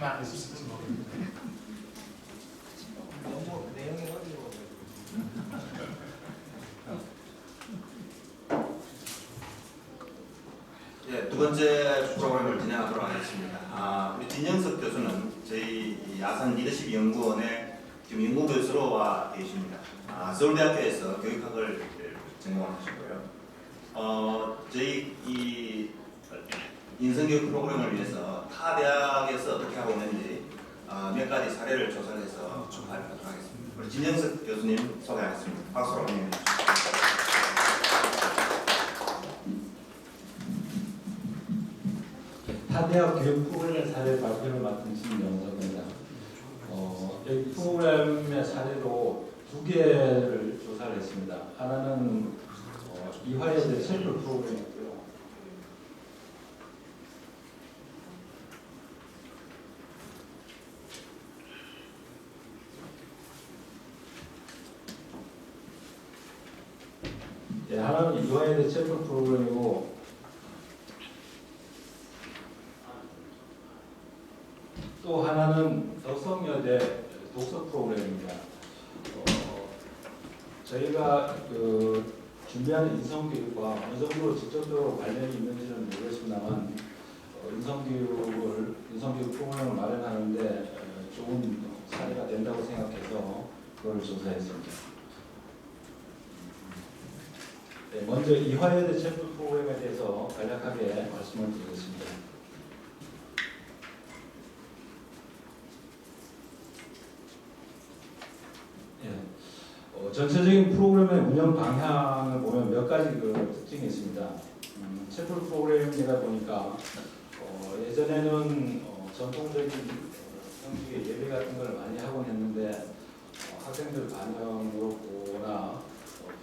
그렇게만 안 했었을지 모르겠는데. 너무 내용이 어려워. 예, 두 번째 프로그램을 진행하도록 하겠습니다. 우리 진영석 교수는 저희 이 아산 리더십 연구원의 지금 연구교수로 와 계십니다. 서울대학교에서 교육학을 전공하시고요. 저희 이 인성교육 프로그램을 위해서 타 대학에서 어떻게 하고 있는지 몇 가지 사례를 조사해서 발표하도록 하겠습니다. 우리 진영석 교수님 소개하겠습니다. 박수로 환영해 주십시오. 타대학 교육 프로그램 사례 발표를 맡은 신영석입니다. 여기 프로그램의 사례로 두 개를 조사를 했습니다. 하나는 이화여대 챔플 프로그램이었고요. 하나는 이화여대 챔플 프로그램이고 또 하나는 덕성여대 독서 프로그램입니다. 저희가 준비하는 인성교육과 어느 정도 직접적으로 관련이 있는지는 모르겠습니다만 인성교육 프로그램을 마련하는데 좋은 사례가 된다고 생각해서 그걸 조사했습니다. 네, 먼저 이화여대 챔프 프로그램에 대해서 간략하게 말씀을 드리겠습니다. 전체적인 프로그램의 운영 방향을 보면 몇 가지 특징이 있습니다. 챔플 프로그램이다 보니까 예전에는 전통적인 형식의 예배 같은 걸 많이 하곤 했는데 학생들 반영으로 보거나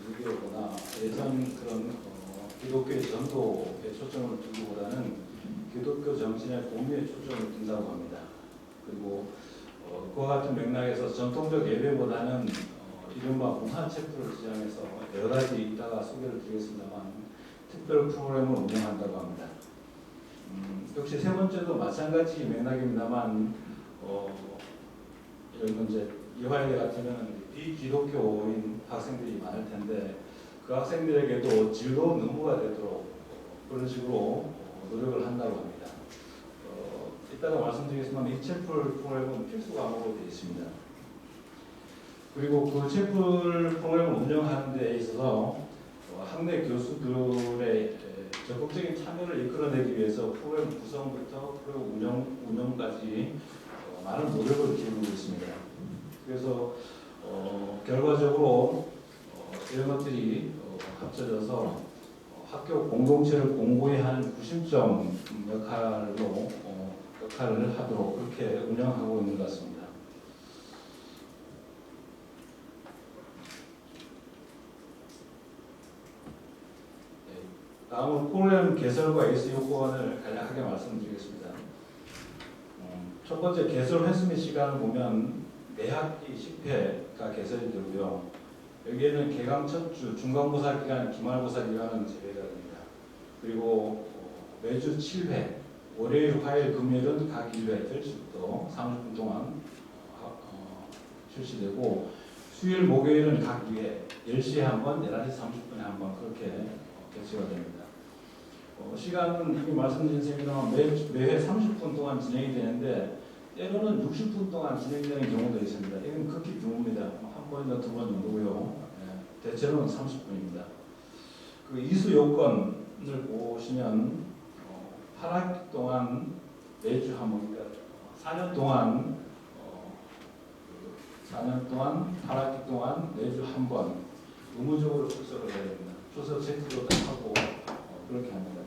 불교거나 예전 그런 기독교의 전도에 초점을 두기보다는 기독교 정신의 공유에 초점을 둔다고 합니다. 그리고 그와 같은 맥락에서 전통적 예배보다는 이른바 문화 챔프를 지향해서 여러 가지 이따가 소개를 드리겠습니다만 특별 프로그램을 운영한다고 합니다. 역시 세 번째도 마찬가지 맥락입니다만 여러분 이제 이화여대 같으면 비기독교인 학생들이 많을 텐데 그 학생들에게도 즐거운 업무가 되도록 그런 식으로 노력을 한다고 합니다. 이따가 말씀드리겠지만 이 챔플 프로그램은 필수 과목으로 되어 있습니다. 그리고 그 챔플 프로그램을 운영하는 데 있어서 학내 교수들의 적극적인 참여를 이끌어내기 위해서 프로그램 구성부터 프로그램 운영까지 많은 노력을 기울이고 있습니다. 그래서 결과적으로 이런 것들이 합쳐져서 학교 공동체를 공고히 하는 구심점 역할을 하도록 그렇게 운영하고 있는 것 같습니다. 다음으로 프로그램 개설과 일수 요건을 간략하게 말씀드리겠습니다. 첫 번째 개설 횟수 및 시간을 보면 매 학기 10회가 개설이 되고요. 여기에는 개강 첫 주, 중간고사 기간, 기말고사 기간은 제외가 됩니다. 그리고 매주 7회, 월요일, 화요일, 금요일은 각 1회, 10시부터 30분 동안 실시되고 수요일, 목요일은 각 2회, 10시에 한 번, 11시 30분에 한 번 그렇게 개최가 됩니다. 시간은 이미 말씀드린 셈입니다만 매회 30분 동안 진행이 되는데 때로는 60분 동안 진행되는 경우도 있습니다. 이건 극히 드뭅니다. 한 번이나 두 번 정도고요. 대체로는 30분입니다. 그 이수 요건을 보시면 8학기 동안 매주 한 번, 그러니까 4년 동안 8학기 동안 매주 한 번 의무적으로 출석을 해야 됩니다. 출석 체크도 다 하고 그렇게 합니다.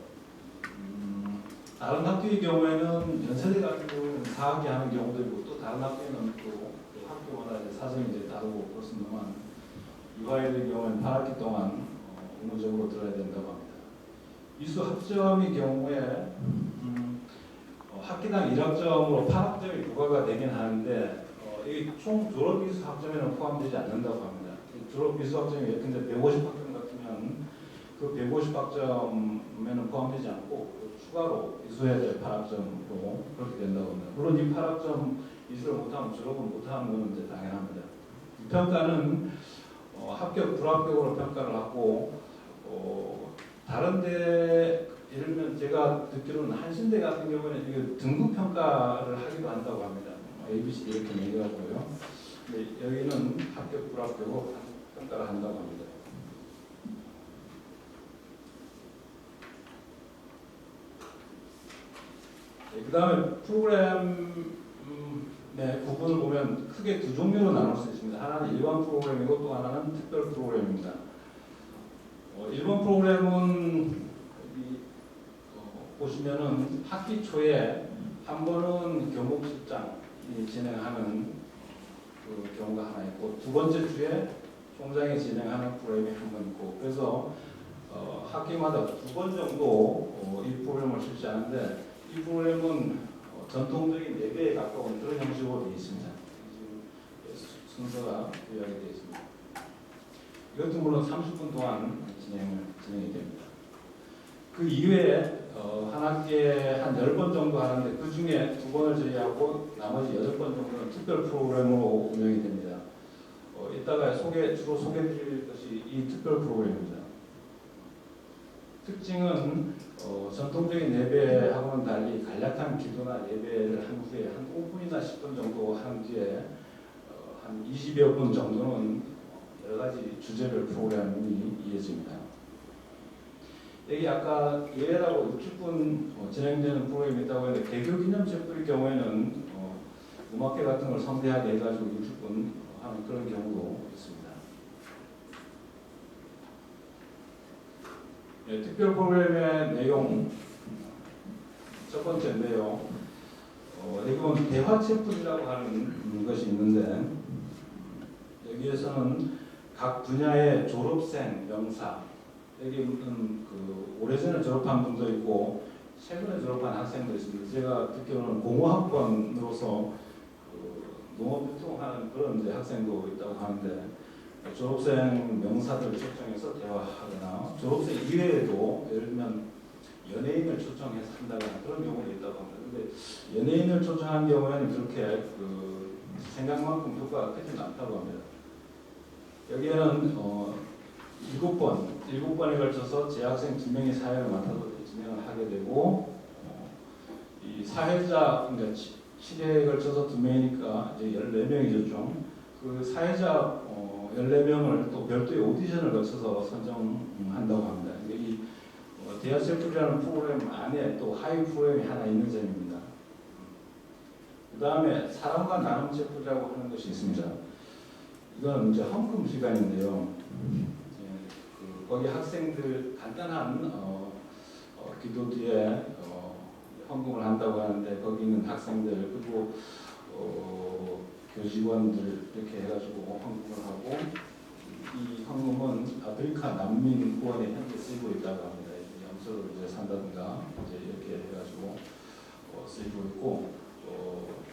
다른 학교의 경우에는 연세대 같은 경우는 4학기 하는 경우도 있고 또 다른 학교는 또 학교마다 이제 사정이 이제 다르고 그렇습니다만 이화여대의 경우에는 8학기 동안 의무적으로 들어야 된다고 합니다. 이수 학점의 경우에 학기당 1학점으로 8학점이 부과가 되긴 하는데 이 총 졸업 이수 학점에는 포함되지 않는다고 합니다. 졸업 이수 학점이 예컨대 150학점 같으면 그 150학점에는 포함되지 않고 추가로 이수해야 될 8학점으로 그렇게 된다고 합니다. 물론 이 8학점 이수를 못하면 졸업을 못하는 건 이제 당연합니다. 이 평가는 합격, 불합격으로 평가를 하고 다른데 예를 들면 제가 듣기로는 한신대 같은 경우에는 이게 등급 평가를 하기도 한다고 합니다. A, B, C 이렇게 매겨하고요. 근데 여기는 합격, 불합격으로 평가를 한다고 합니다. 그 다음에 프로그램의 구분을 보면 크게 두 종류로 나눌 수 있습니다. 하나는 일반 프로그램이고 또 하나는 특별 프로그램입니다. 일반 프로그램은 여기 보시면은 학기 초에 한 번은 교목 실장이 진행하는 그 경우가 하나 있고 두 번째 주에 총장이 진행하는 프로그램이 한 번 있고 그래서 학기마다 두 번 정도 이 프로그램을 실시하는데 이 프로그램은 전통적인 예배에 가까운 그런 형식으로 되어 있습니다. 순서가 요약이 되어 있습니다. 이것도 물론 30분 동안 진행이 됩니다. 그 이외에 한 학기에 한 10번 정도 하는데 그 중에 2번을 제외하고 나머지 8번 정도는 특별 프로그램으로 운영이 됩니다. 이따가 주로 소개드릴 것이 이 특별 프로그램입니다. 특징은 전통적인 예배하고는 달리 간략한 기도나 예배를 한 후에 한 5분이나 10분 정도 한 뒤에 한 20여 분 정도는 여러 가지 주제별 프로그램이 이어집니다. 여기 아까 예배라고 60분 진행되는 프로그램이 있다고 했는데 개교 기념 셰프의 경우에는 음악회 같은 걸 성대하게 해가지고 60분 하는 그런 경우도 있습니다. 네, 특별 프로그램의 내용 첫 번째인데요. 여기 보면 대화 셰프라고 하는 것이 있는데 여기에서는 각 분야의 졸업생 명사 여기는 그 오래전에 졸업한 분도 있고 최근에 졸업한 학생도 있습니다. 제가 듣기로는 공호학번으로서 농업유통하는 그런 이제 학생도 있다고 하는데 졸업생 명사들을 초청해서 대화하거나 졸업생 이외에도 예를 들면 연예인을 초청해서 한다거나 그런 경우도 있다고 합니다. 근데 연예인을 초청한 경우에는 그렇게 그 생각만큼 효과가 크지 않다고 합니다. 여기에는 7번에 걸쳐서 재학생 2명이 사회를 맡아서 진행을 하게 되고 이 사회자 그러니까 7회에 걸쳐서 2명이니까 이제 14명이죠 좀. 그 사회자 14명을 또 별도의 오디션을 거쳐서 선정한다고 합니다. 이 대학 셰프라는 프로그램 안에 또 하위 프로그램이 하나 있는 점입니다. 그 다음에 사람과 나눔 셰프라고 하는 것이 있습니다. 이건 이제 헌금 시간인데요. 거기 학생들 간단한 기도 뒤에 헌금을 한다고 하는데 거기 있는 학생들 그리고 교직원들 이렇게 해가지고 헌금을 하고 이 헌금은 아프리카 난민 후원에 현재 쓰이고 있다고 합니다. 염소를 이제 산다든가 이제 이렇게 해가지고 쓰이고 있고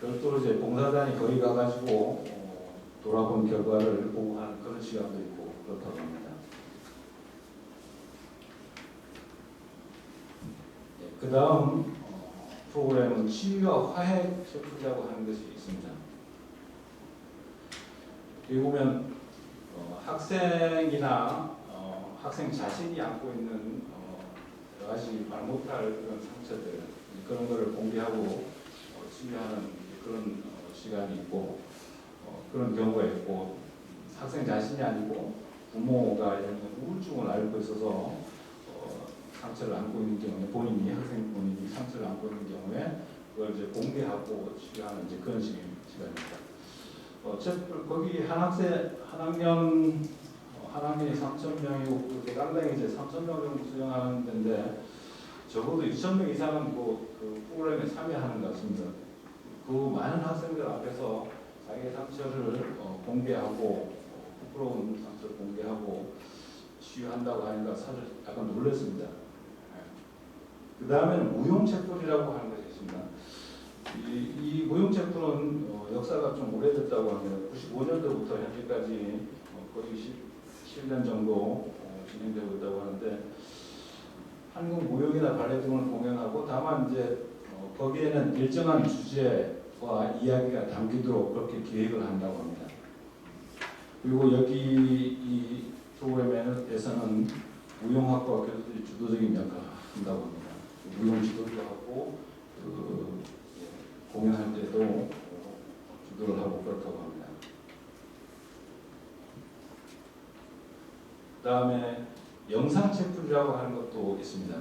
별도로 이제 봉사단이 거기 가가지고 돌아본 결과를 보고하는 그런 시간도 있고 그렇다고 합니다. 그 다음 프로그램은 치유와 화해 셰프라고 하는 것이 있습니다. 여기 보면 학생이나 학생 자신이 안고 있는 여러 가지 말 못할 그런 상처들 그런 거를 공개하고 치유하는 그런 시간이 있고 그런 경우가 있고 학생 자신이 아니고 부모가 이런 우울증을 앓고 있어서 상처를 안고 있는 경우에 학생 본인이 상처를 안고 있는 경우에 그걸 이제 공개하고 치료하는 이제 그런 시간입니다. 거기 한 학년이 3,000명이고 대강당이 이제 3,000명 정도 수용하는 데인데 적어도 2,000명 이상은 그 프로그램에 참여하는 것 같습니다. 그 많은 학생들 앞에서 자기의 상처를 공개하고 부끄러운 상처를 공개하고 치유한다고 하니까 사실 약간 놀랐습니다. 그 다음에는 무용체풀이라고 하는 것이 있습니다. 이 무용체풀은 역사가 좀 오래됐다고 합니다. 95년도부터 현재까지 거의 17년 정도 진행되고 있다고 하는데 한국 무용이나 발레 등을 공연하고 다만 이제 거기에는 일정한 주제와 이야기가 담기도록 그렇게 기획을 한다고 합니다. 그리고 여기 이 프로그램에서는 무용학과 교수들이 주도적인 역할을 한다고 합니다. 무용 지도도 하고 공연할 때도 주도를 하고 그렇다고 합니다. 그 다음에 영상 채플이라고 하는 것도 있습니다.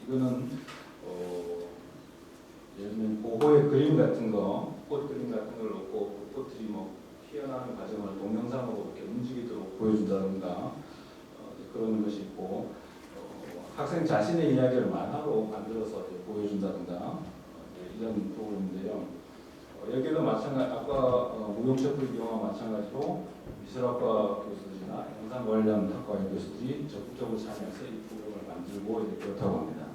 이거는 예를 들면 고고의 그림 같은 거, 꽃 그림 같은 걸 놓고 그 꽃들이 뭐 피어나는 과정을 동영상으로 이렇게 움직이도록 보여준다든가 그런 것이 있고 학생 자신의 이야기를 만화로 만들어서 보여준다든가 이런 프로그램인데요. 여기도 마찬가지 아까 무용체플 경우와 마찬가지로 미술학과 교수들이나 영상 관련 학과의 교수들이 적극적으로 참여해서 이 프로그램을 만들고 이렇게 그렇다고 합니다.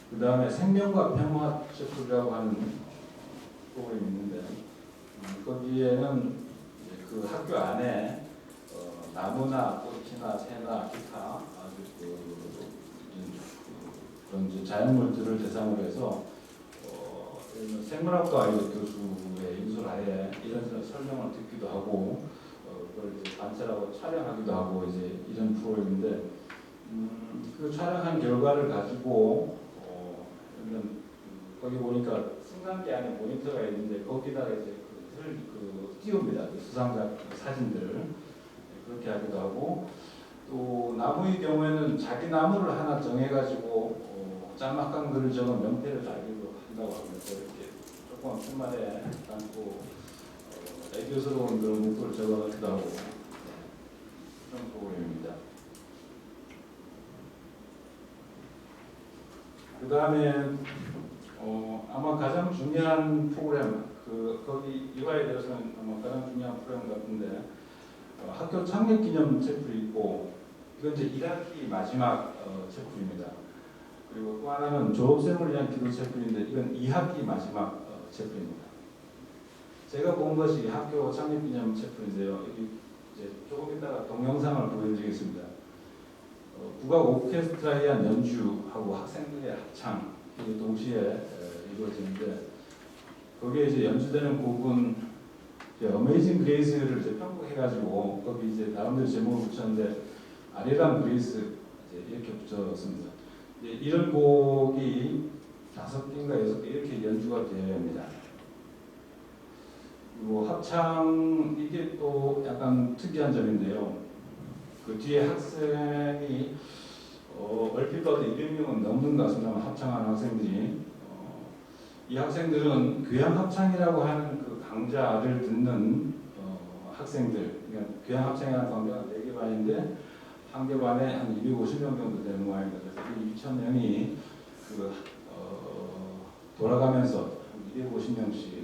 그 다음에 생명과 평화 체플이라고 하는 프로그램이 있는데 거기에는 그 학교 안에 나무나 꽃이나 새나 기타 아주 그런 이제 자연물들을 대상으로 해서 생물학과 교수의 인솔하에 이런 설명을 듣기도 하고 그걸 이제 관찰하고 촬영하기도 하고 이제 이런 프로그램인데 그 촬영한 결과를 가지고 거기 보니까 승강기 안에 모니터가 있는데 거기다가 이제 그 띄웁니다. 그 수상자 사진들을 그렇게 하기도 하고 또 나무의 경우에는 자기 나무를 하나 정해가지고 짤막한 글을 적은 명패를 달기도 한다고 합니다. 이렇게 조그만 팻말에 담고 애교스러운 그런 문구를 적어놓기도 하고 그런 프로그램입니다. 그 다음에 아마 가장 중요한 프로그램 거기 이화에 대해서는 아마 가장 중요한 프로그램 같은데 학교 창립기념 채플이 있고 이건 이제 1학기 마지막 채플입니다. 그리고 또 하나는 졸업생을 위한 기도 채플인데 이건 2학기 마지막 채플입니다. 제가 본 것이 학교 창립기념 채플인데요. 여기 이제 조금 이따가 동영상을 보여드리겠습니다. 국악 오케스트라에 의한 연주하고 학생들의 합창 동시에 이루어지는데 거기에 이제 연주되는 곡은 어메이징 그레이스를 이제 편곡해가지고 거기 이제 나름대로 제목을 붙였는데 아리랑 그레이스 이렇게 붙였습니다. 이런 곡이 5개인가 6개 이렇게 연주가 되어야 합니다. 그리고 합창 이게 또 약간 특이한 점인데요. 그 뒤에 학생이 얼핏 봐도 200명은 넘는 것 같습니다만 합창하는 학생들이 이 학생들은 교양 합창이라고 하는 그 강좌를 듣는 학생들 그러니까 교양 합창이라는 강좌가 4개 반인데 한 개 반에 한 250명 정도 되는 모양입니다. 그래서 2,000명이 돌아가면서 250명씩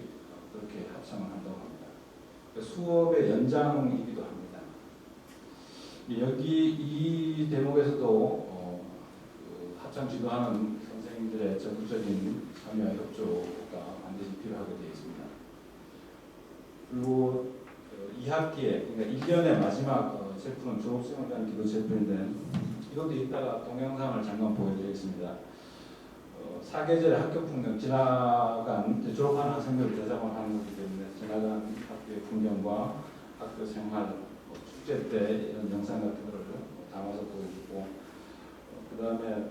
그렇게 합창을 한다고 합니다. 수업의 연장이기도 합니다. 여기 이 대목에서도 합창 지도하는 선생님들의 적극적인 참여와 협조가 반드시 필요하게 되어 있습니다. 그리고 2학기에 그러니까 1년의 마지막 채플은 졸업생을 위한 기도 채플인데 이것도 이따가 동영상을 잠깐 보여드리겠습니다. 사계절의 학교 풍경 지나간 졸업하는 학생들을 대상으로 하는 것이기 때문에 지나간 학교의 풍경과 학교 생활 축제 때 이런 영상 같은 거를 담아서 보여주고 그 다음에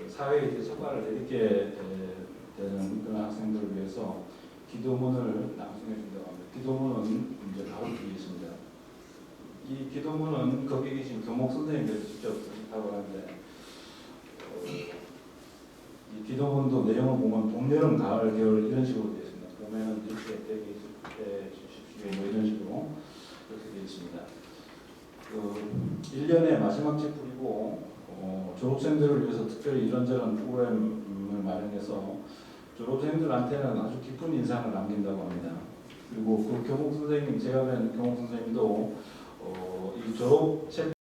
사회에 이제 성과를 내딛게 되는 그런 학생들을 위해서 기도문을 낭송해 준다고 합니다. 기도문은 이제 바로 뒤에 있습니다. 이 기도문은 거기 계신 교목 선생님께서 직접 쓰셨다고 하는데 이 기도문도 내용을 보면 봄, 여름, 가을, 겨울 이런 식으로 되어 있습니다. 봄에는 이렇게 되게 주십시오 뭐 이런 식으로 그렇게 되어 있습니다. 1년의 마지막 채플이고 졸업생들을 위해서 특별히 이런저런 프로그램을 마련해서 졸업생들한테는 아주 깊은 인상을 남긴다고 합니다. 그리고 그 교목 선생님, 제가 뵌 교목 선생님도 이 졸업 채플